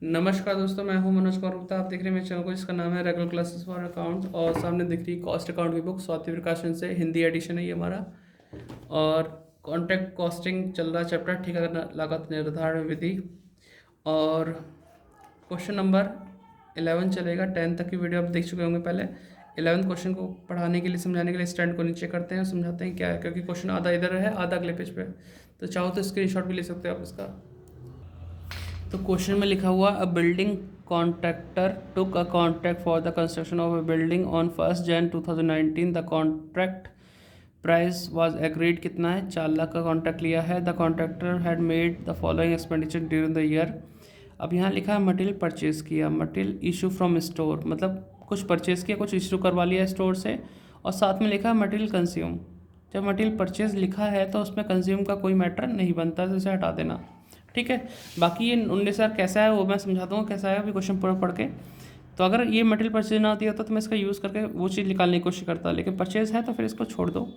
नमस्कार दोस्तों, मैं हूं मनोज कौर गुप्ता। आप देख रहे हैं मेरे चैनल को जिसका नाम है रेगुलर क्लासेस फॉर अकाउंट्स। और सामने दिख रही कॉस्ट अकाउंट की बुक स्वाति प्रकाशन से, हिंदी एडिशन है ये हमारा। और कॉन्ट्रैक्ट कॉस्टिंग चल रहा चैप्टर, ठेका लागत निर्धारण विधि। और क्वेश्चन नंबर 11 चलेगा। 10 तक की वीडियो आप देख चुके होंगे पहले। 11 क्वेश्चन को पढ़ाने के लिए, समझाने के लिए स्टैंड को नीचे करते हैं, समझाते हैं क्या है, क्योंकि क्वेश्चन आधा इधर है आधा अगले पेज पे। तो चाहो तो स्क्रीनशॉट भी ले सकते हो आप इसका। तो क्वेश्चन में लिखा हुआ, a building contractor took a contract for the construction of a building on 1 Jan 2019। The contract price was agreed. कितना है? 4 लाख का कॉन्ट्रैक्ट लिया है। The contractor had made the following expenditure during the year. अब यहाँ लिखा है मटेरियल परचेज किया, मटेरियल इशू फ्रॉम स्टोर, मतलब कुछ परचेज किया, कुछ इशू करवा लिया स्टोर से। और साथ में लिखा है मटेरियल कंज्यूम। जब मटेरियल परचेज लिखा है तो उसमें कंज्यूम का कोई मैटर नहीं बनता, तो इसे हटा देना। ठीक है। बाकी ये 19,000 कैसा है वो मैं समझा दूँगा कैसा है, अभी क्वेश्चन पूरा पढ़ के। तो अगर ये मटेरियल परचेज ना होती होता तो मैं इसका यूज़ करके वो चीज़ निकालने की कोशिश करता, लेकिन परचेज है तो फिर इसको छोड़ दो।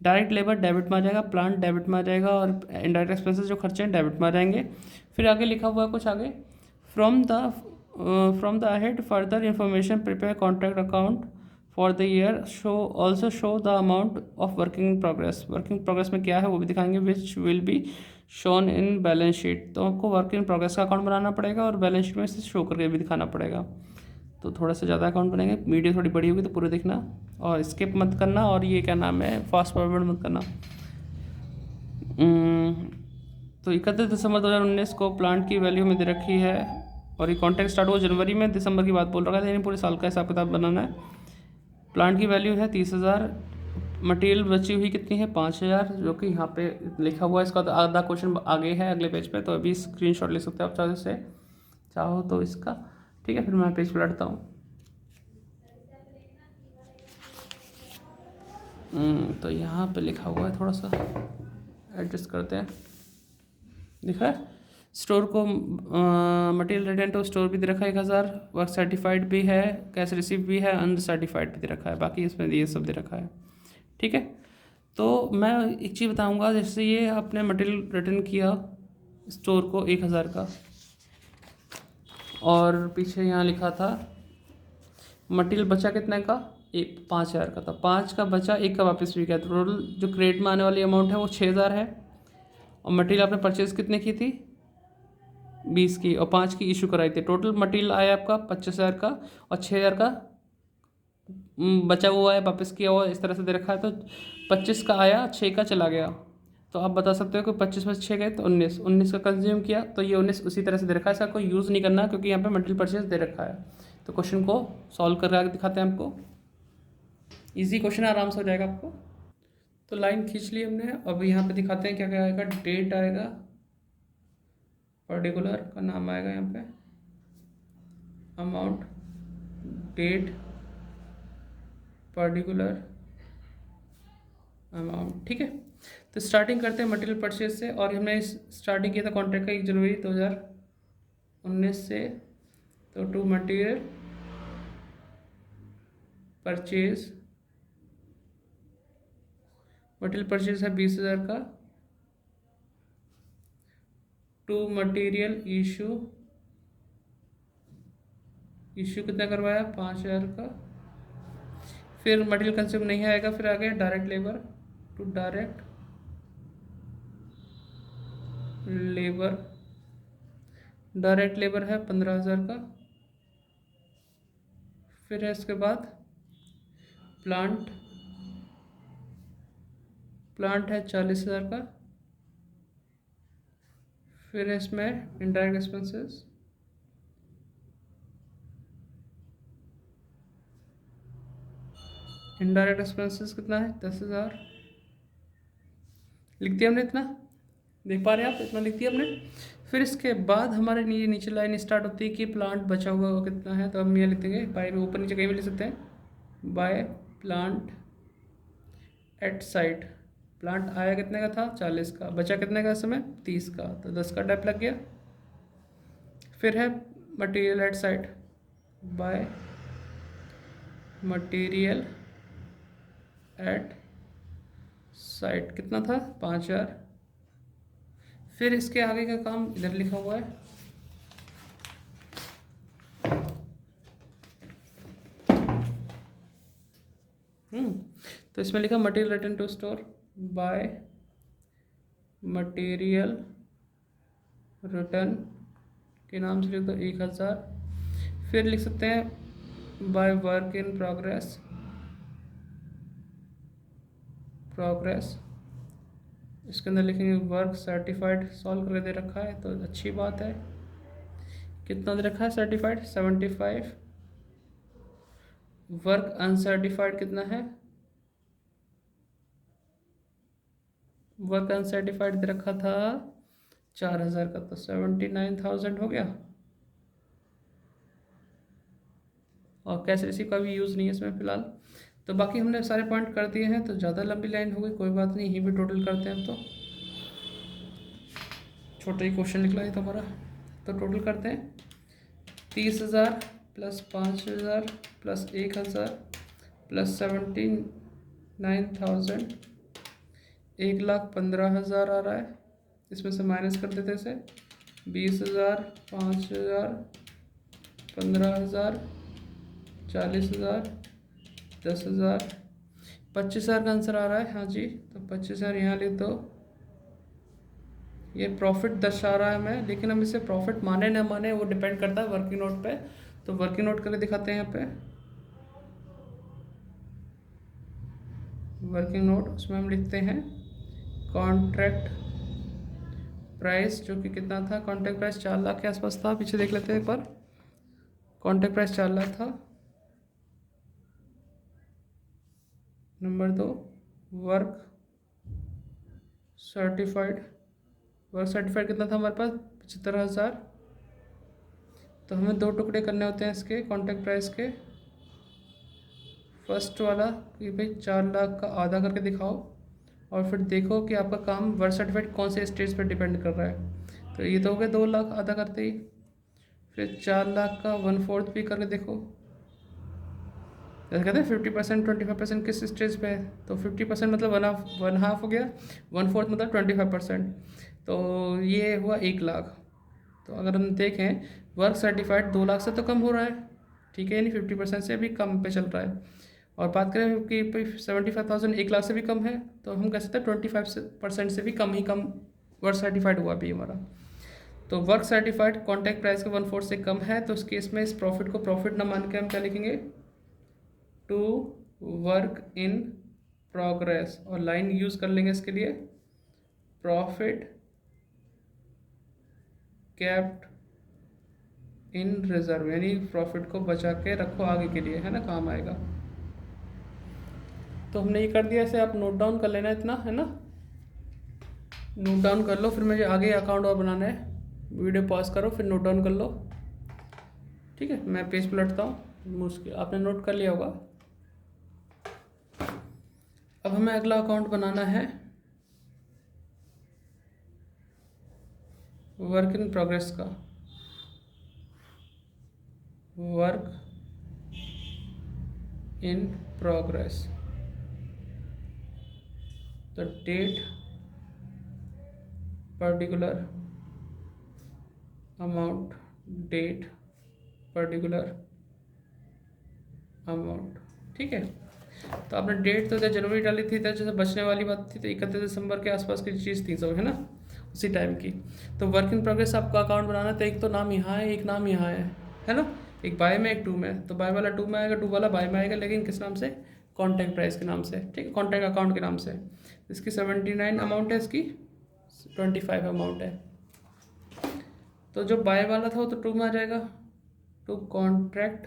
डायरेक्ट लेबर डेबिट में आ जाएगा, प्लांट डेबिट में आ जाएगा, और इनडायरेक्ट एक्सपेंसेस जो खर्चे हैं डेबिट में आ जाएंगे। फिर आगे लिखा हुआ है कुछ आगे, from the ahead further information prepare contract account for the year, show the amount of working in progress. Working progress में क्या है वो भी दिखाएंगे, which will be shown in balance sheet. तो आपको वर्क इन प्रोग्रेस का अकाउंट बनाना पड़ेगा और बैलेंस शीट में इसे शो करके भी दिखाना पड़ेगा। तो थोड़ा सा ज़्यादा अकाउंट बनेंगे, वीडियो थोड़ी बड़ी होगी तो पूरे देखना और स्किप मत करना, और ये क्या नाम है, फास्ट फॉरवर्ड मत करना। तो 31 दिसंबर 2019 को प्लांट की वैल्यू में दे रखी है, और ये कॉन्ट्रैक्ट स्टार्ट हुआ जनवरी में, दिसंबर की बात बोल रखा था, यानी पूरे साल का हिसाब किताब बनाना है। प्लांट की वैल्यू है 30,000। मटेरियल बची हुई कितनी है? 5,000, जो कि यहाँ पे लिखा हुआ है। इसका तो आधा क्वेश्चन आगे है अगले पेज पे, तो अभी स्क्रीनशॉट ले सकते हो आप चाहो से, चाहो तो इसका। ठीक है, फिर मैं पेज पलटता हूँ। तो यहाँ पे लिखा हुआ है, थोड़ा सा एडजस्ट करते हैं। दिखा है? स्टोर को मटेरियल रिटर्न टू स्टोर भी दे रखा है 1,000, वर्क सर्टिफाइड भी है, कैश रिसीव भी है, अनसर्टिफाइड भी दे रखा है, बाकी इसमें ये सब दे रखा है। ठीक है। तो मैं एक चीज़ बताऊंगा, जैसे ये आपने मटेरियल रिटर्न किया स्टोर को 1,000 का, और पीछे यहाँ लिखा था मटेरियल बचा कितने का? 5,000 का था। 5 का बचा, 1 का वापस भी गया, तो टोटल जो क्रेडिट में आने वाली अमाउंट है वो 6,000 है। और मटेरियल आपने परचेज़ कितने की थी? 20 की, और 5 की इशू कराई थी। टोटल मटेरियल आया आपका 25,000 का, और 6,000 का बचा हुआ है, वापस किया हुआ इस तरह से दे रखा है। तो 25 का आया, 6 का चला गया। तो आप बता सकते हो कि 25 में 6 गए तो 19, 19 का कंज्यूम किया, तो ये 19 उसी तरह से दे रखा है। इसका कोई यूज़ नहीं करना क्योंकि यहाँ पे मटेरियल परचेज दे रखा है। तो क्वेश्चन को सॉल्व कर आगे दिखाते हैं आपको। ईजी क्वेश्चन, आराम से हो जाएगा आपको। तो लाइन खींच ली हमने। अब यहाँ पे दिखाते हैं क्या क्या आएगा। डेट आएगा, पर्टिकुलर का नाम आएगा यहाँ पे, अमाउंट, डेट, पर्टिकुलर, अमाउंट। ठीक है। तो स्टार्टिंग करते हैं मटेरियल परचेज से, और हमने स्टार्टिंग किया था कॉन्ट्रैक्ट का 1 जनवरी 2019 से। तो to material purchase, material purchase है 20,000 का। टू मटेरियल इशू, इशू कितना करवाया? 5,000 का। फिर मटेरियल कंज्यूम नहीं आएगा, फिर आ गया direct labour, to direct labour, direct labour है 15,000 का। फिर है इसके बाद प्लांट, प्लांट है 40,000 का। फिर है इसमें इनडायरेक्ट एक्सपेंसेस, इनडायरेक्ट एक्सपेंसेस कितना है? 10,000। लिख दिया हमने इतना, देख पा रहे हैं आप, इतना लिख दिया हमने। फिर इसके बाद हमारे नीचे लाइन स्टार्ट होती है कि प्लांट बचा हुआ वो कितना है। तो हम यहाँ लिख देंगे बाय, ऊपर नीचे कहीं भी लिख सकते हैं, by plant at site. Plant आया कितने का था? 40 का। बचा कितने का इस समय? 30 का। तो 10 का डेप लग गया। फिर है material at site, by material at site कितना था? 5,000। फिर इसके आगे का काम इधर लिखा हुआ है, तो इसमें लिखा material return to store by material return के नाम से लिख दो 1000। फिर लिख सकते हैं बाय वर्क इन प्रोग्रेस इसके अंदर लिखेंगे वर्क सर्टिफाइड सॉल्व कर दे रखा है तो अच्छी बात है। कितना दे रखा है सर्टिफाइड 75। वर्क अनसर्टिफाइड कितना है, वर्क अनसर्टिफाइड दे रखा था 4000 का, तो 79,000 हो गया। और कैश रिसीव का भी यूज़ नहीं है इसमें फ़िलहाल। तो बाकी हमने सारे पॉइंट कर दिए हैं, तो ज़्यादा लंबी लाइन हो गई, कोई बात नहीं, यही भी टोटल करते हैं। तो छोटा ही क्वेश्चन निकला है तो हमारा, तो टोटल करते हैं 30,000 प्लस 5,000 प्लस 1,000 प्लस 79,000 1,15,000 आ रहा है। इसमें से माइनस कर देते इसे 20,000 5,000 15,000 40,000 10,000 25,000 का आंसर आ रहा है। हाँ जी, तो 25,000 यहाँ लिख दो। ये प्रॉफिट दर्शा रहा है मैं, लेकिन हम इसे प्रॉफिट माने ना माने वो डिपेंड करता है वर्किंग नोट पे। तो वर्किंग नोट करके दिखाते हैं यहाँ पे वर्किंग नोट, उसमें हम लिखते हैं कॉन्ट्रैक्ट प्राइस, जो कि कितना था, कॉन्ट्रैक्ट प्राइस 4 लाख के आसपास था। पीछे देख लेते हैं एक बार, कॉन्ट्रैक्ट प्राइस 4 लाख था। नंबर 2 वर्क सर्टिफाइड कितना था हमारे पास 75,000। तो हमें 2 टुकड़े करने होते हैं इसके कॉन्ट्रैक्ट प्राइस के। फर्स्ट वाला कि भाई 4 लाख का आधा करके दिखाओ, और फिर देखो कि आपका काम वर्क सर्टिफाइड कौन से स्टेज पर डिपेंड कर रहा है। तो ये तो हो गया 2 लाख आधा करते ही। फिर 4 लाख का 1/4 भी करके देखो, जैसे कहते हैं 50% 25% किस स्टेज पे है, तो 50% मतलब वन हाफ हो गया, 1/4 मतलब 25%, तो ये हुआ 1 लाख। तो अगर हम देखें वर्क सर्टिफाइड 2 लाख से तो कम हो रहा है, ठीक है, यानी 50% से भी कम पे चल रहा है। और बात करें कि 75,000 1 लाख से भी कम है, तो हम कह सकते हैं 25% से भी कम वर्क सर्टिफाइड हुआ भी हमारा। तो वर्क सर्टिफाइड कॉन्ट्रैक्ट प्राइस के 1/4 से कम है, तो इस केस में इस प्रॉफिट को प्रॉफिट ना मान के हम क्या लिखेंगे, टू वर्क इन प्रोग्रेस, और लाइन यूज़ कर लेंगे इसके लिए प्रॉफिट कैप्ट इन रिजर्व, यानी प्रॉफिट को बचा के रखो आगे के लिए, है ना, काम आएगा। तो हमने ये कर दिया, ऐसे आप नोट डाउन कर लेना इतना, है ना, नोट डाउन कर लो, फिर मुझे आगे अकाउंट और बनाना है। वीडियो पॉज करो फिर नोट डाउन कर लो, ठीक है। मैं पेज पलटता हूँ, मुश्किल आपने नोट कर लिया होगा। अब हमें अगला अकाउंट बनाना है वर्क इन प्रोग्रेस का। Work in progress, the date particular amount, date particular amount, ठीक है। तो आपने डेट तो जनवरी डाली थी, तो जैसे बचने वाली बात थी, तो 31 दिसंबर के आसपास की चीज़ थी सब, है ना, उसी टाइम की। तो वर्क इन प्रोग्रेस आपका अकाउंट बनाना, तो एक तो नाम यहाँ है, एक नाम यहाँ है ना, एक बाय में एक टू में। तो बाय वाला टू में आएगा, टू वाला बाय में आएगा, लेकिन किस नाम से, कॉन्टैक्ट प्राइस के नाम से, ठीक है, कॉन्टैक्ट अकाउंट के नाम से। इसकी 79 अमाउंट है, इसकी 25 अमाउंट है। तो जो बाय वाला था वो तो टू में आ जाएगा, टू कॉन्ट्रैक्ट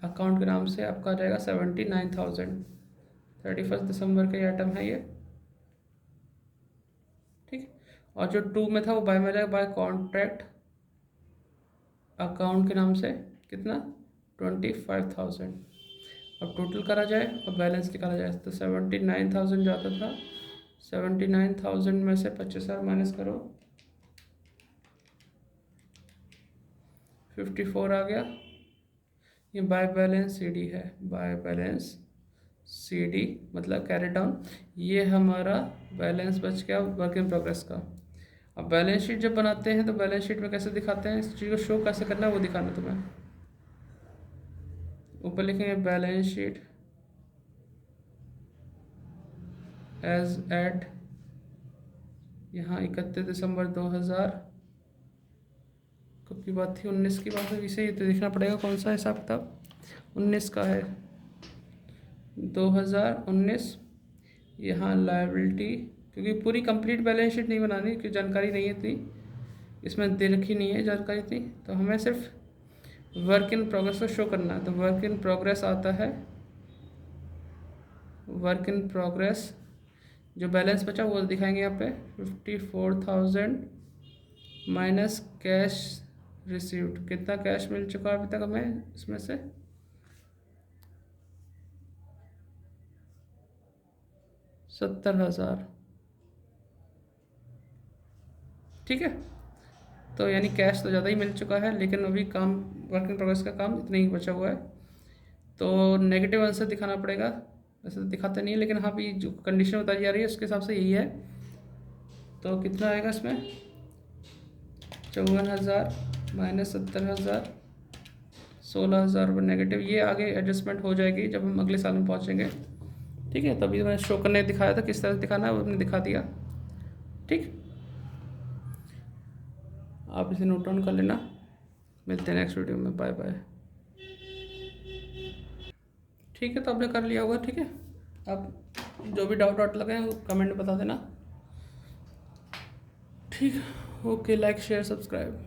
अकाउंट के नाम से आपका आ जाएगा 79,000। 31 दिसंबर का ये आइटम है ये, ठीक। और जो टू में था वो बाय में आ जाएगा, बाय कॉन्ट्रैक्ट अकाउंट के नाम से कितना 25,000। अब टोटल करा जाए और बैलेंस निकाला जाए, तो 79,000 जाता था, 79,000 में से 25,000 माइनस करो, 54 आ गया। ये बाय बैलेंस सीडी है, बाय बैलेंस सीडी मतलब कैरी डाउन। ये हमारा बैलेंस बच गया वर्क इन प्रोग्रेस का। अब बैलेंस शीट जब बनाते हैं तो बैलेंस शीट में कैसे दिखाते हैं, इस चीज़ को शो कैसे करना है वो दिखाना तुम्हें। ऊपर लिखेंगे बैलेंस शीट एज एट यहाँ 31 दिसंबर 2000 कब की बात थी, 19 की बात है, इसे तो देखना पड़ेगा कौन सा हिसाब किताब, 19 का है, 2019। यहाँ लायबिलिटी, क्योंकि पूरी कंप्लीट बैलेंस शीट नहीं बनानी क्योंकि जानकारी नहीं है इतनी, इसमें दे रखी नहीं है जानकारी इतनी, तो हमें सिर्फ वर्क इन प्रोग्रेस को शो करना है। तो वर्क इन प्रोग्रेस आता है, वर्क इन प्रोग्रेस जो बैलेंस बचा वो दिखाएंगे यहाँ पे 54,000 माइनस कैश रिसीव्ड, कितना कैश मिल चुका है अभी तक हमें इसमें से, 70,000। ठीक है, तो यानी कैश तो ज़्यादा ही मिल चुका है, लेकिन अभी काम वर्क इन प्रोग्रेस का काम इतना ही बचा हुआ है, तो नेगेटिव आंसर दिखाना पड़ेगा। वैसे तो दिखाते नहीं है, लेकिन हाँ भी जो कंडीशन बताई जा रही है उसके हिसाब से यही है। तो कितना आएगा इसमें, 54,000 माइनस 70,000, 16,000 रुपये नेगेटिव। ये आगे एडजस्टमेंट हो जाएगी जब हम अगले साल में पहुँचेंगे। ठीक है, तभी मैंने शो करने दिखाया था किस तरह से दिखाना है, वो हमने दिखा दिया। ठीक, आप इसे नोट डाउन कर लेना। मिलते हैं नेक्स्ट वीडियो में, बाय बाय। ठीक है, तो आपने कर लिया होगा। ठीक है, अब जो भी डाउट लगे वो कमेंट में बता देना। ठीक, ओके, लाइक शेयर सब्सक्राइब।